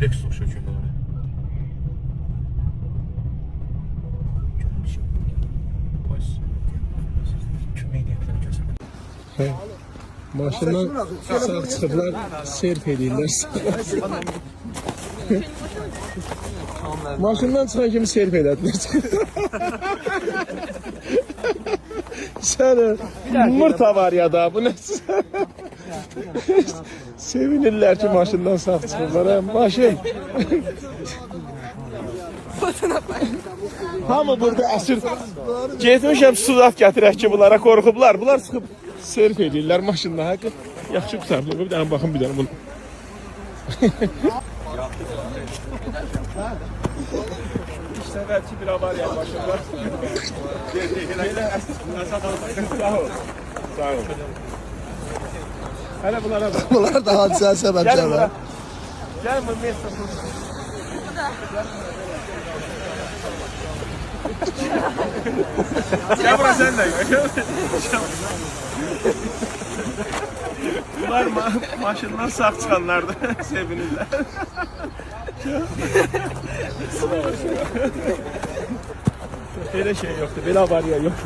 Lexus şöküldü oraya. Maşından sağ çıxıblar, serf edirlər. Maşından çıxan kimi serf elədilər. Səni yumurta var ya da bu nə? Sevinirlər ki maşından sağ çıxıblar. Maşın. Hamı burada əsir. Getmişəm sudat gətirək ki bunlara qorxublar. Bunlar çıxıb serf edirlər maşında. Yaxşı qusarlı. Bir dənə baxın bir dənə bunu. İşte belki bir avariya başında. Sağ ol. Sağ ol. Hele bunlara bak. Bunlar da hadisənin səbəbləri. Gelin bu Mesut. Gel buraya sen de. Bunlar maşından sağ çıkanlardı. Sevinirler. Öyle şey yoktu. Böyle avariya yoktu.